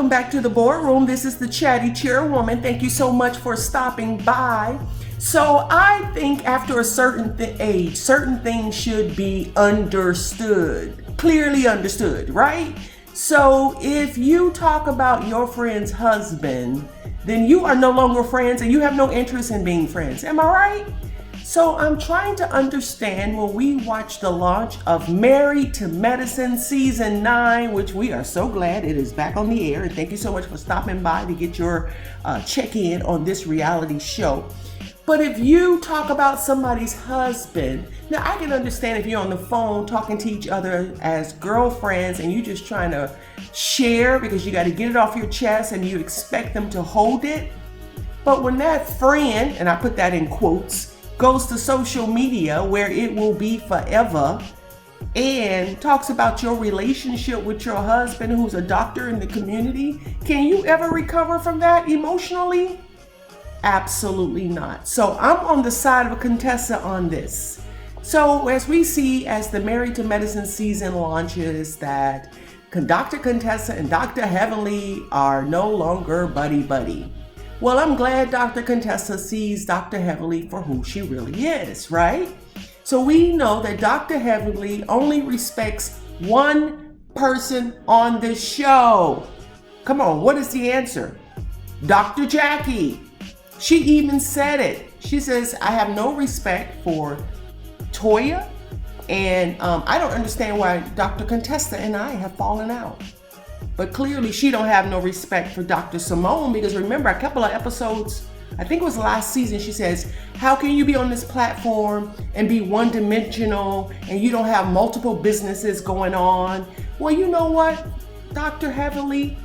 welcome back to the boardroom. This is the chatty chairwoman. Thank you so much for stopping by. So I think after a certain age, certain things should be understood, clearly understood, right? So if you talk about your friend's husband, then you are no longer friends and you have no interest in being friends. Am I right? So I'm trying to understand when we watch the launch of Married to Medicine Season 9, which we are so glad it is back on the air. And thank you so much for stopping by to get your check-in on this reality show. But if you talk about somebody's husband, now I can understand if you're on the phone talking to each other as girlfriends and you're just trying to share because you got to get it off your chest and you expect them to hold it. But when that friend, and I put that in quotes, goes to social media where it will be forever and talks about your relationship with your husband who's a doctor in the community, can you ever recover from that emotionally? Absolutely not. So I'm on the side of ConTessa on this. So as we see as the Married to Medicine season launches that Dr. ConTessa and Dr. Heavenly are no longer buddy-buddy. Well, I'm glad Dr. ConTessa sees Dr. Heavenly for who she really is, right? So we know that Dr. Heavenly only respects one person on the show. Come on, what is the answer? Dr. Jackie. She even said it. She says, I have no respect for Toya, and I don't understand why Dr. ConTessa and I have fallen out. But clearly she don't have no respect for Dr. Simone, because remember a couple of episodes, I think it was last season, she says, how can you be on this platform and be one-dimensional and you don't have multiple businesses going on? Well, you know what, Dr. Heavenly,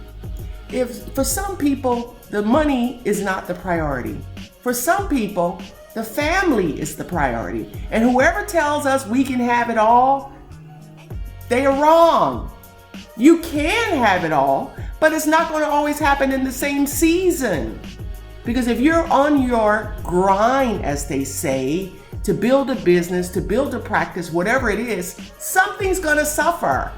if for some people, the money is not the priority. For some people, the family is the priority. And whoever tells us we can have it all, they are wrong. You can have it all, but it's not going to always happen in the same season. Because if you're on your grind, as they say, to build a business, to build a practice, whatever it is, something's going to suffer.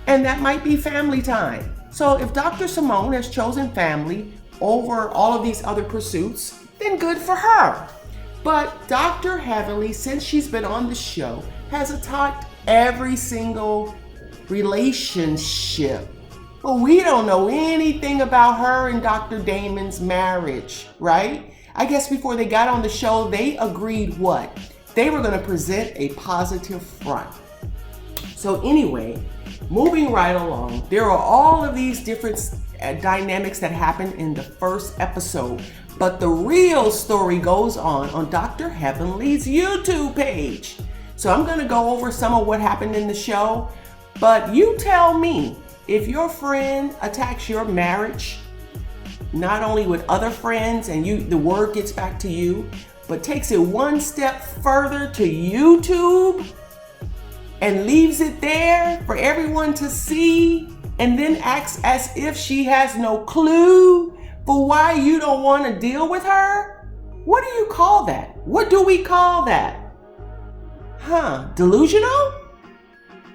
And that might be family time. So if Dr. Simone has chosen family over all of these other pursuits, then good for her. But Dr. Heavenly, since she's been on the show, has attacked every single relationship. But we don't know anything about her and Dr. Damon's marriage, right? I guess before they got on the show, they agreed what? They were going to present a positive front. So anyway, moving right along, there are all of these different dynamics that happened in the first episode. But the real story goes on Dr. Heavenly's YouTube page. So I'm going to go over some of what happened in the show. But you tell me, if your friend attacks your marriage, not only with other friends and the word gets back to you, but takes it one step further to YouTube and leaves it there for everyone to see, and then acts as if she has no clue for why you don't want to deal with her? What do you call that? What do we call that? Delusional?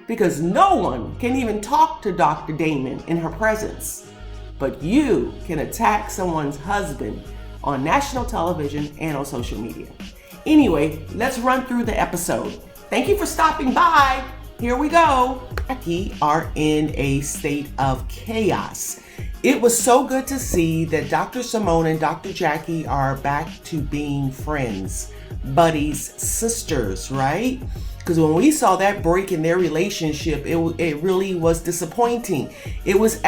Because no one can even talk to Dr. Damon in her presence. But you can attack someone's husband on national television and on social media. Anyway, let's run through the episode. Thank you for stopping by. Here we go. We are in a state of chaos. It was so good to see that Dr. Simone and Dr. Jackie are back to being friends, buddies, sisters, right? Because when we saw that break in their relationship, it really was disappointing. It was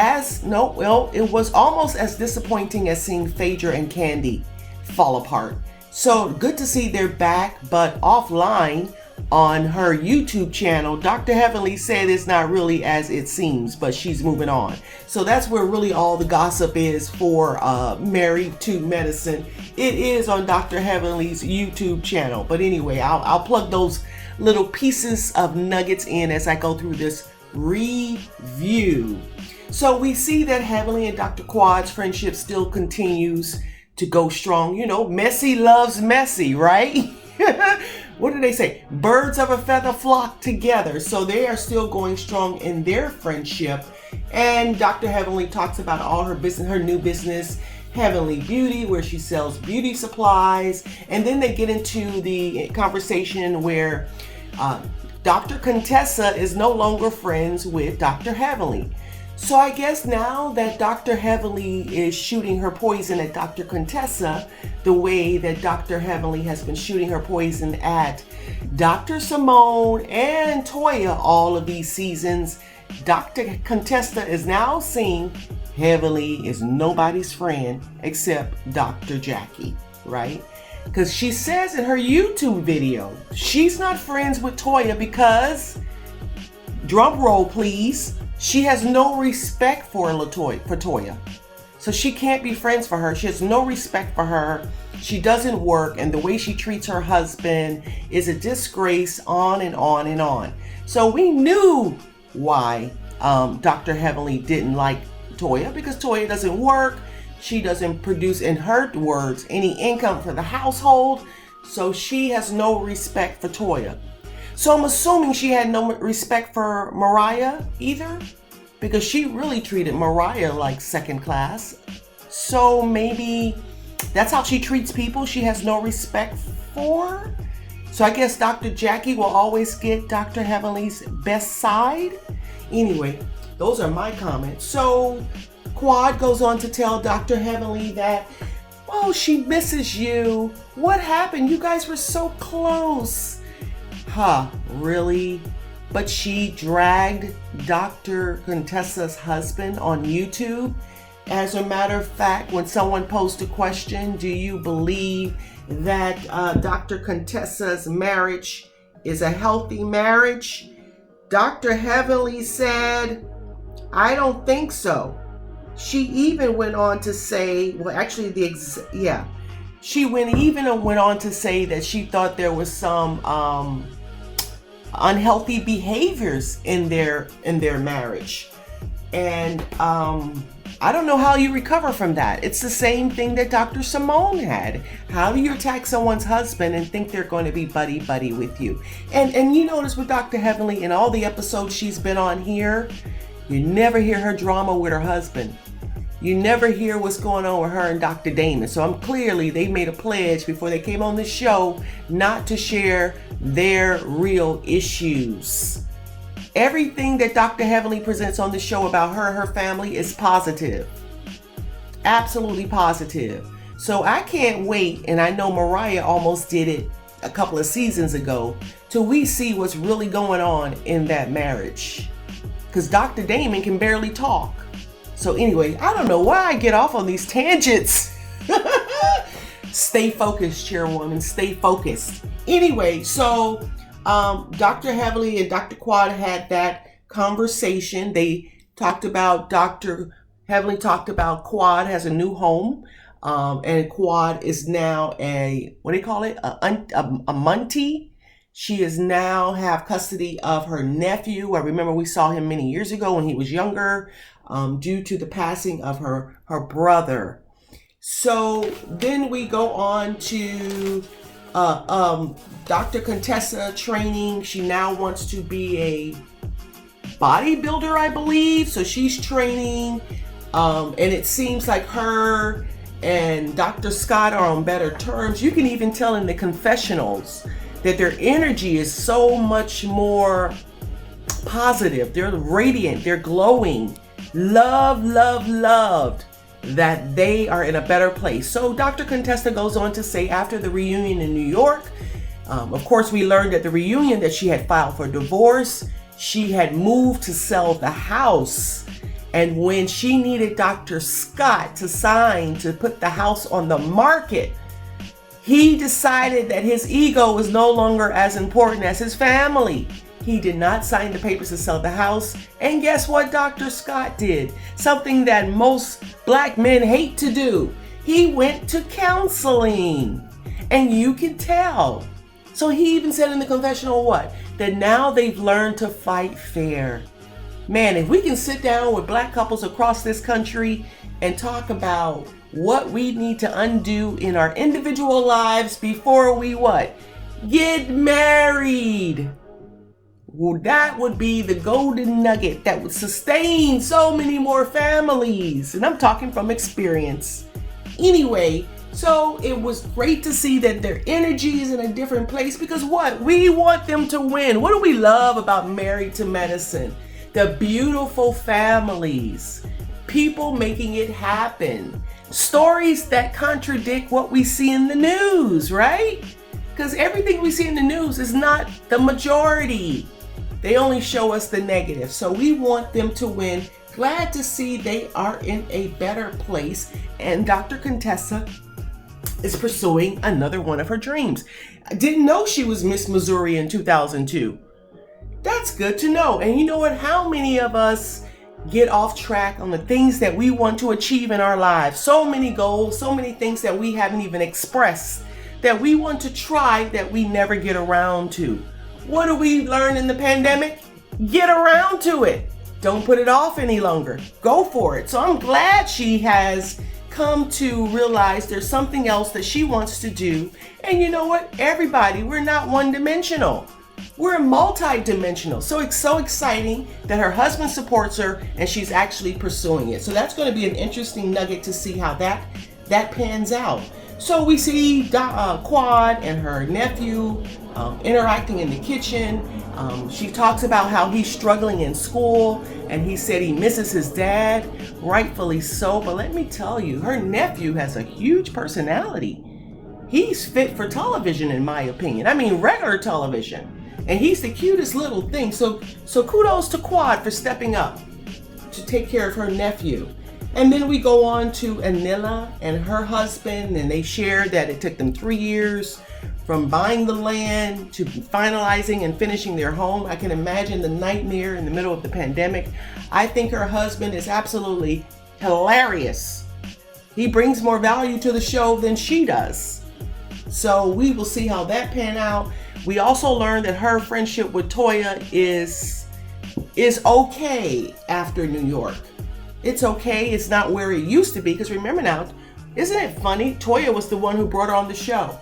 almost as disappointing as seeing Phaedra and Candy fall apart. So good to see they're back, but offline on her YouTube channel, Dr. Heavenly said it's not really as it seems, but she's moving on. So that's where really all the gossip is for Married to Medicine. It is on Dr. Heavenly's YouTube channel. But anyway, I'll plug those little pieces of nuggets in as I go through this review. So we see that Heavenly and Dr. Quad's friendship still continues to go strong. You know, messy loves messy, right? what do they say? Birds of a feather flock together. So they are still going strong in their friendship. And Dr. Heavenly talks about all her business, her new business, Heavenly Beauty, where she sells beauty supplies. And then they get into the conversation where Dr. ConTessa is no longer friends with Dr. Heavenly. So I guess now that Dr. Heavenly is shooting her poison at Dr. ConTessa, the way that Dr. Heavenly has been shooting her poison at Dr. Simone and Toya all of these seasons, Dr. ConTessa is now seeing Heavenly is nobody's friend except Dr. Jackie, right? Because she says in her YouTube video, she's not friends with Toya because, drum roll please, she has no respect for Toya. So she can't be friends for her. She has no respect for her. She doesn't work, and the way she treats her husband is a disgrace, on and on and on. So we knew why Dr. Heavenly didn't like Toya, because Toya doesn't work. She doesn't produce, in her words, any income for the household. So she has no respect for Toya. So I'm assuming she had no respect for Mariah either, because she really treated Mariah like second class. So maybe that's how she treats people she has no respect for. So I guess Dr. Jackie will always get Dr. Heavenly's best side. Anyway, those are my comments. So Quad goes on to tell Dr. Heavenly that, oh, she misses you. What happened? You guys were so close. Huh, really? But she dragged Dr. ConTessa's husband on YouTube. As a matter of fact, when someone posed a question, do you believe that Dr. ConTessa's marriage is a healthy marriage? Dr. Heavenly said, I don't think so. She even went on to say, well, actually, she went on to say that she thought there was some unhealthy behaviors in their marriage, and I don't know how you recover from that. It's the same thing that Dr. Simone had. How do you attack someone's husband and think they're going to be buddy with you? And you notice with Dr. Heavenly, in all the episodes she's been on here, you never hear her drama with her husband. You never hear what's going on with her and Dr. Damon. So clearly they made a pledge before they came on the show not to share their real issues. Everything that Dr. Heavenly presents on the show about her and her family is positive. Absolutely positive. So I can't wait, and I know Mariah almost did it a couple of seasons ago, till we see what's really going on in that marriage. Because Dr. Damon can barely talk. So anyway, I don't know why I get off on these tangents. Stay focused, chairwoman, stay focused. Anyway, so Dr. Heavenly and Dr. Quad had that conversation. They talked about, Dr. Heavenly talked about Quad has a new home. And Quad is now a Muntie. She is now have custody of her nephew. I remember we saw him many years ago when he was younger, due to the passing of her brother. So then we go on to Dr. ConTessa training. She now wants to be a bodybuilder, I believe. So she's training, and it seems like her and Dr. Scott are on better terms. You can even tell in the confessionals that their energy is so much more positive. They're radiant, they're glowing. Loved that they are in a better place. So Dr. ConTessa goes on to say, after the reunion in New York, of course we learned at the reunion that she had filed for divorce. She had moved to sell the house. And when she needed Dr. Scott to sign to put the house on the market, he decided that his ego was no longer as important as his family. He did not sign the papers to sell the house. And guess what Dr. Scott did? Something that most black men hate to do. He went to counseling. And you can tell. So he even said in the confessional that now they've learned to fight fair. Man, if we can sit down with black couples across this country and talk about what we need to undo in our individual lives before we Get married. Well, that would be the golden nugget that would sustain so many more families. And I'm talking from experience. Anyway, so it was great to see that their energy is in a different place because what? We want them to win. What do we love about Married to Medicine? The beautiful families, people making it happen, stories that contradict what we see in the news, right? Because everything we see in the news is not the majority. They only show us the negative. So we want them to win. Glad to see they are in a better place. And Dr. ConTessa is pursuing another one of her dreams. I didn't know she was Miss Missouri in 2002. That's good to know. And you know what? How many of us get off track on the things that we want to achieve in our lives? So many goals, so many things that we haven't even expressed that we want to try that we never get around to. What do we learn in the pandemic? Get around to it. Don't put it off any longer. Go for it. So I'm glad she has come to realize there's something else that she wants to do. And you know what? Everybody, we're not one-dimensional. We're multi-dimensional. So it's so exciting that her husband supports her and she's actually pursuing it. So that's going to be an interesting nugget to see how that pans out. So we see Quad and her nephew interacting in the kitchen. She talks about how he's struggling in school and he said he misses his dad, rightfully so. But let me tell you, her nephew has a huge personality. He's fit for television, in my opinion. I mean, regular television. And he's the cutest little thing. So kudos to Quad for stepping up to take care of her nephew. And then we go on to Anila and her husband, and they shared that it took them 3 years from buying the land to finalizing and finishing their home. I can imagine the nightmare in the middle of the pandemic. I think her husband is absolutely hilarious. He brings more value to the show than she does. So we will see how that pan out. We also learned that her friendship with Toya is okay after New York. It's okay. It's not where it used to be. Because remember now, isn't it funny? Toya was the one who brought her on the show.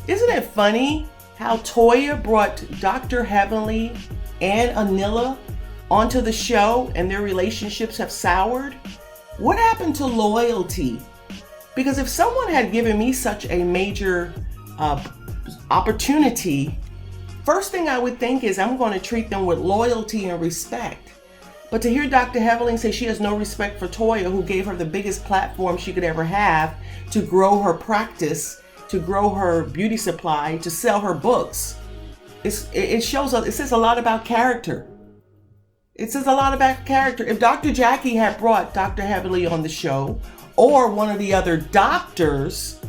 Isn't it funny how Toya brought Dr. Heavenly and Anila onto the show and their relationships have soured? What happened to loyalty? Because if someone had given me such a major opportunity, first thing I would think is I'm going to treat them with loyalty and respect. But to hear Dr. Heavenly say she has no respect for Toya, who gave her the biggest platform she could ever have to grow her practice, to grow her beauty supply, to sell her books, it says a lot about character. It says a lot about character. If Dr. Jackie had brought Dr. Heavenly on the show, or one of the other doctors,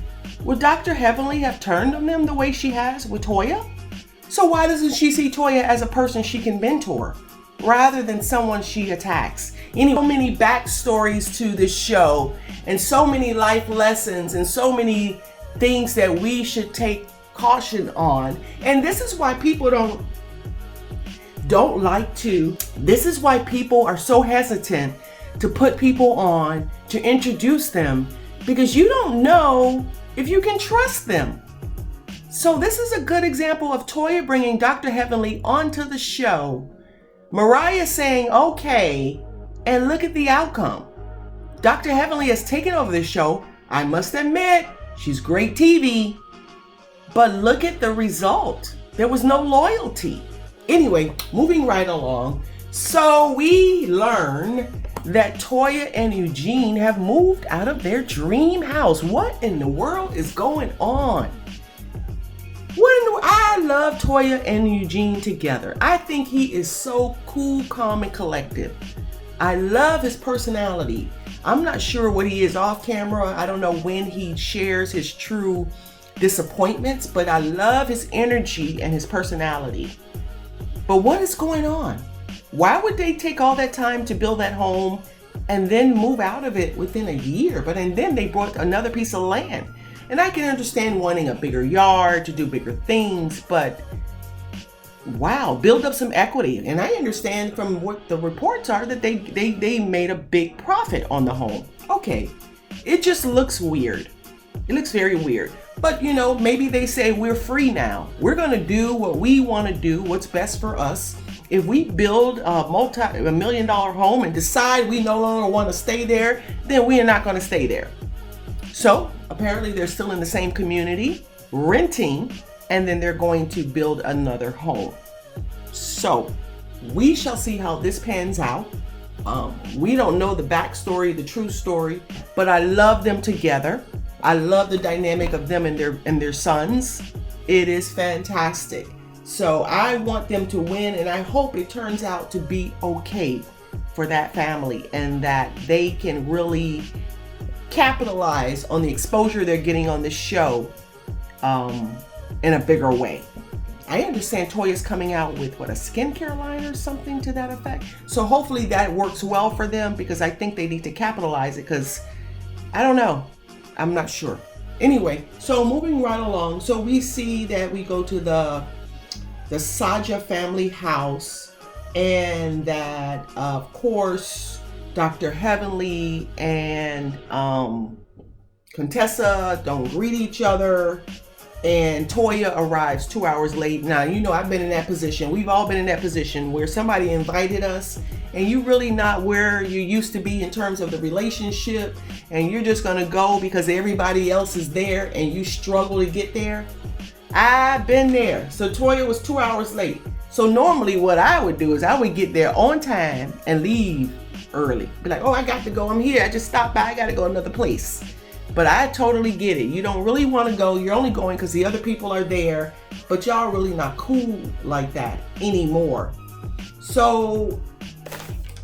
would Dr. Heavenly have turned on them the way she has with Toya? So why doesn't she see Toya as a person she can mentor, rather than someone she attacks? So many backstories to this show, and so many life lessons, and so many things that we should take caution on. And this is why people this is why people are so hesitant to put people on, to introduce them, because you don't know if you can trust them. So this is a good example of Toya bringing Dr. Heavenly onto the show, Mariah saying okay, and look at the outcome. Dr. Heavenly has taken over the show. I must admit, she's great TV, but look at the result. There was no loyalty. Anyway, moving right along. So we learn that Toya and Eugene have moved out of their dream house. What in the world is going on? I love Toya and Eugene together. I think he is so cool, calm, and collective. I love his personality. I'm not sure what he is off camera. I don't know when he shares his true disappointments, but I love his energy and his personality. But what is going on? Why would they take all that time to build that home and then move out of it within a year? And then they bought another piece of land. And I can understand wanting a bigger yard to do bigger things, but wow, build up some equity. And I understand from what the reports are that they made a big profit on the home. Okay, it just looks weird. It looks very weird. But maybe they say we're free now. We're going to do what we want to do, what's best for us. If we build a $1 million home and decide we no longer want to stay there, then we are not going to stay there. So apparently they're still in the same community, renting, and then they're going to build another home. So we shall see how this pans out. We don't know the backstory, the true story, but I love them together. I love the dynamic of them and their sons. It is fantastic. So I want them to win, and I hope it turns out to be okay for that family and that they can really capitalize on the exposure they're getting on this show in a bigger way. I understand Toya's coming out with a skincare line or something to that effect. So hopefully that works well for them, because I think they need to capitalize it, because I don't know. I'm not sure. Anyway, so moving right along. So we see that we go to the Saja family house, and that of course Dr. Heavenly and ConTessa don't greet each other, and Toya arrives 2 hours late. Now, I've been in that position. We've all been in that position where somebody invited us and you really not where you used to be in terms of the relationship, and you're just gonna go because everybody else is there and you struggle to get there. I've been there. So Toya was 2 hours late. So normally what I would do is I would get there on time and leave early. Be like, oh, I got to go. I'm here. I just stopped by. I got to go another place. But I totally get it. You don't really want to go. You're only going because the other people are there. But y'all really not cool like that anymore. So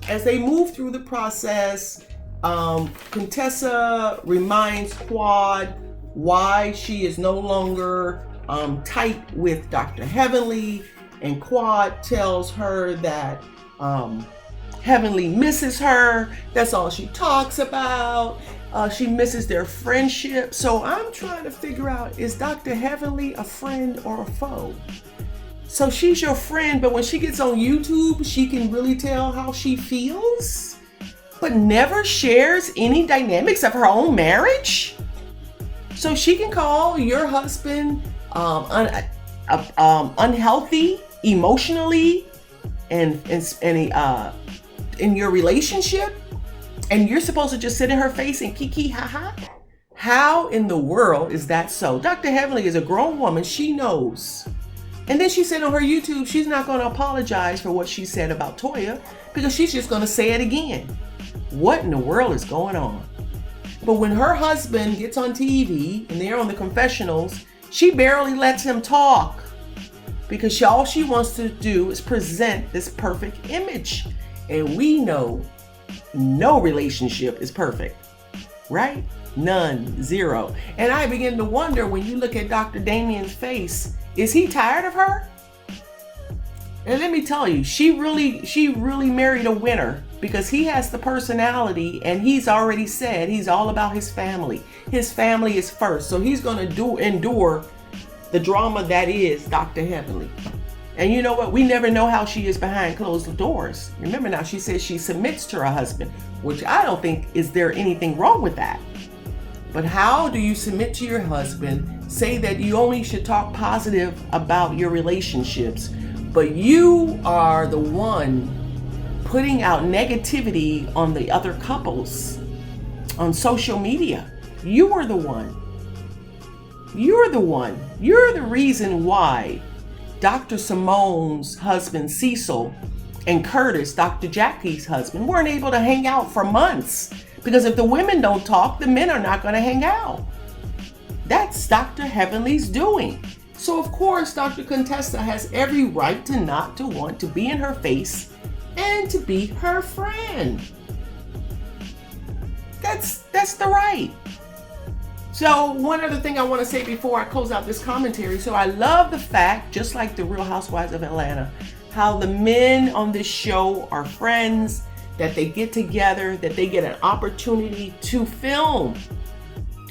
as they move through the process, ConTessa reminds Quad why she is no longer tight with Dr. Heavenly, and Quad tells her that Heavenly misses her. That's all she talks about. She misses their friendship. So I'm trying to figure out, is Dr. Heavenly a friend or a foe? So she's your friend, but when she gets on YouTube, she can really tell how she feels, but never shares any dynamics of her own marriage. So she can call your husband unhealthy emotionally and in your relationship, and you're supposed to just sit in her face and kiki ha ha. How in the world is that so? Dr. Heavenly is a grown woman. She knows. And then she said on her YouTube, she's not going to apologize for what she said about Toya, because she's just going to say it again. What in the world is going on? But when her husband gets on TV and they're on the confessionals, she barely lets him talk, because all she wants to do is present this perfect image. And we know no relationship is perfect, right? None, zero. And I begin to wonder, when you look at Dr. Damien's face, is he tired of her? And let me tell you, she really married a winner, because he has the personality, and he's already said he's all about his family. His family is first. So he's going to endure the drama that is Dr. Heavenly. And you know what? We never know how she is behind closed doors. Remember now, she says she submits to her husband, which I don't think is there anything wrong with that. But how do you submit to your husband, say that you only should talk positive about your relationships, but you are the one putting out negativity on the other couples on social media? You are the one. You're the one. You're the reason why Dr. Simone's husband, Cecil, and Curtis, Dr. Jackie's husband, weren't able to hang out for months. Because if the women don't talk, the men are not going to hang out. That's Dr. Heavenly's doing. So of course, Dr. ConTessa has every right to not to want to be in her face and to be her friend. That's the right. So one other thing I want to say before I close out this commentary. So I love the fact, just like the Real Housewives of Atlanta, how the men on this show are friends, that they get together, that they get an opportunity to film.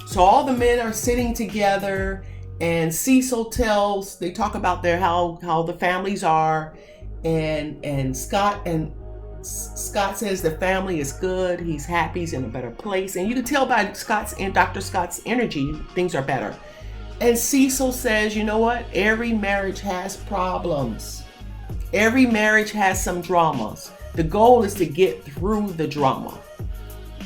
So all the men are sitting together, and Cecil they talk about how the families are, and Scott and Scott says the family is good. He's happy. He's in a better place. And you can tell by Scott's and Dr. Scott's energy, things are better. And Cecil says, you know what? Every marriage has problems. Every marriage has some dramas. The goal is to get through the drama.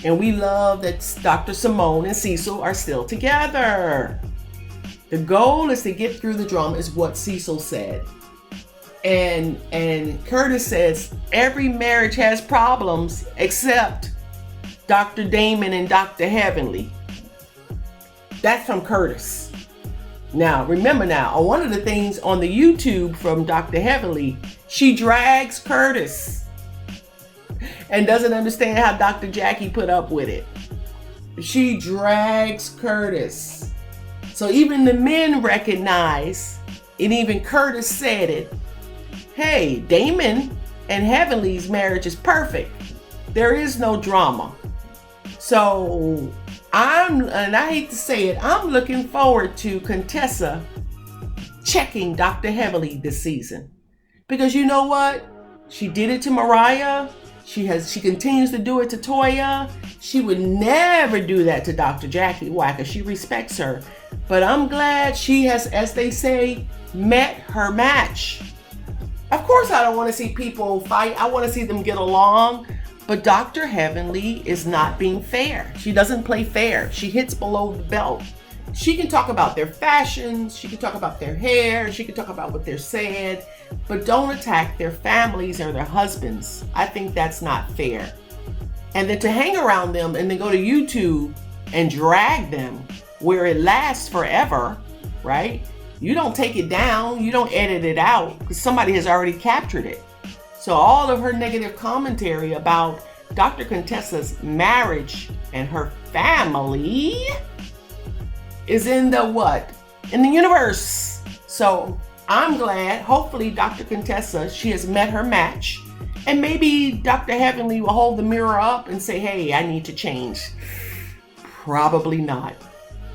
And we love that Dr. Simone and Cecil are still together. The goal is to get through the drama, is what Cecil said. And Curtis says every marriage has problems except Dr. Damon and Dr. Heavenly. That's from Curtis. Now, remember now, one of the things on the YouTube from Dr. Heavenly, she drags Curtis and doesn't understand how Dr. Jackie put up with it. She drags Curtis. So even the men recognize, and even Curtis said it, hey, Damon and Heavenly's marriage is perfect. There is no drama. So and I hate to say it, I'm looking forward to ConTessa checking Dr. Heavenly this season. Because you know what? She did it to Mariah. She continues to do it to Toya. She would never do that to Dr. Jackie. Why? Because she respects her. But I'm glad she has, as they say, met her match. Of course, I don't want to see people fight. I want to see them get along. But Dr. Heavenly is not being fair. She doesn't play fair. She hits below the belt. She can talk about their fashions. She can talk about their hair. She can talk about what they're saying. But don't attack their families or their husbands. I think that's not fair. And then to hang around them and then go to YouTube and drag them where it lasts forever, right? You don't take it down. You don't edit it out because somebody has already captured it. So all of her negative commentary about Dr. ConTessa's marriage and her family is in the what? In the universe. So I'm glad, hopefully Dr. ConTessa, she has met her match. And maybe Dr. Heavenly will hold the mirror up and say, hey, I need to change. Probably not.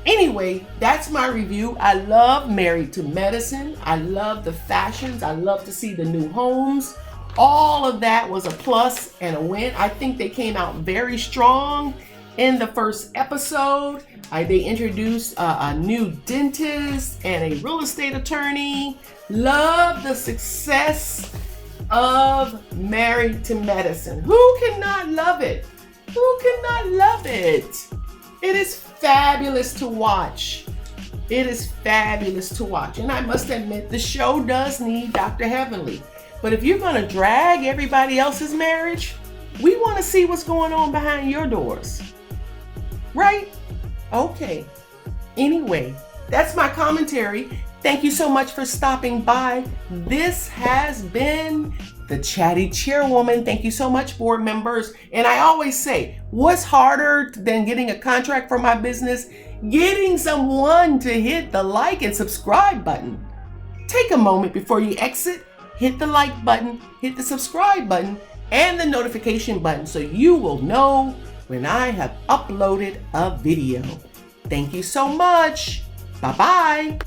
Anyway, that's my review. I love Married to Medicine. I love the fashions. I love to see the new homes. All of that was a plus and a win. I think they came out very strong in the first episode. They introduced a new dentist and a real estate attorney. Love the success of Married to Medicine. Who cannot love it? Who cannot love it? It is fabulous to watch. It is fabulous to watch. And I must admit, the show does need Dr. Heavenly. But if you're going to drag everybody else's marriage, we want to see what's going on behind your doors. Right? Okay. Anyway, that's my commentary. Thank you so much for stopping by. This has been the Chatty Chairwoman. Thank you so much, board members. And I always say, what's harder than getting a contract for my business? Getting someone to hit the like and subscribe button. Take a moment before you exit. Hit the like button, hit the subscribe button, and the notification button so you will know when I have uploaded a video. Thank you so much. Bye-bye.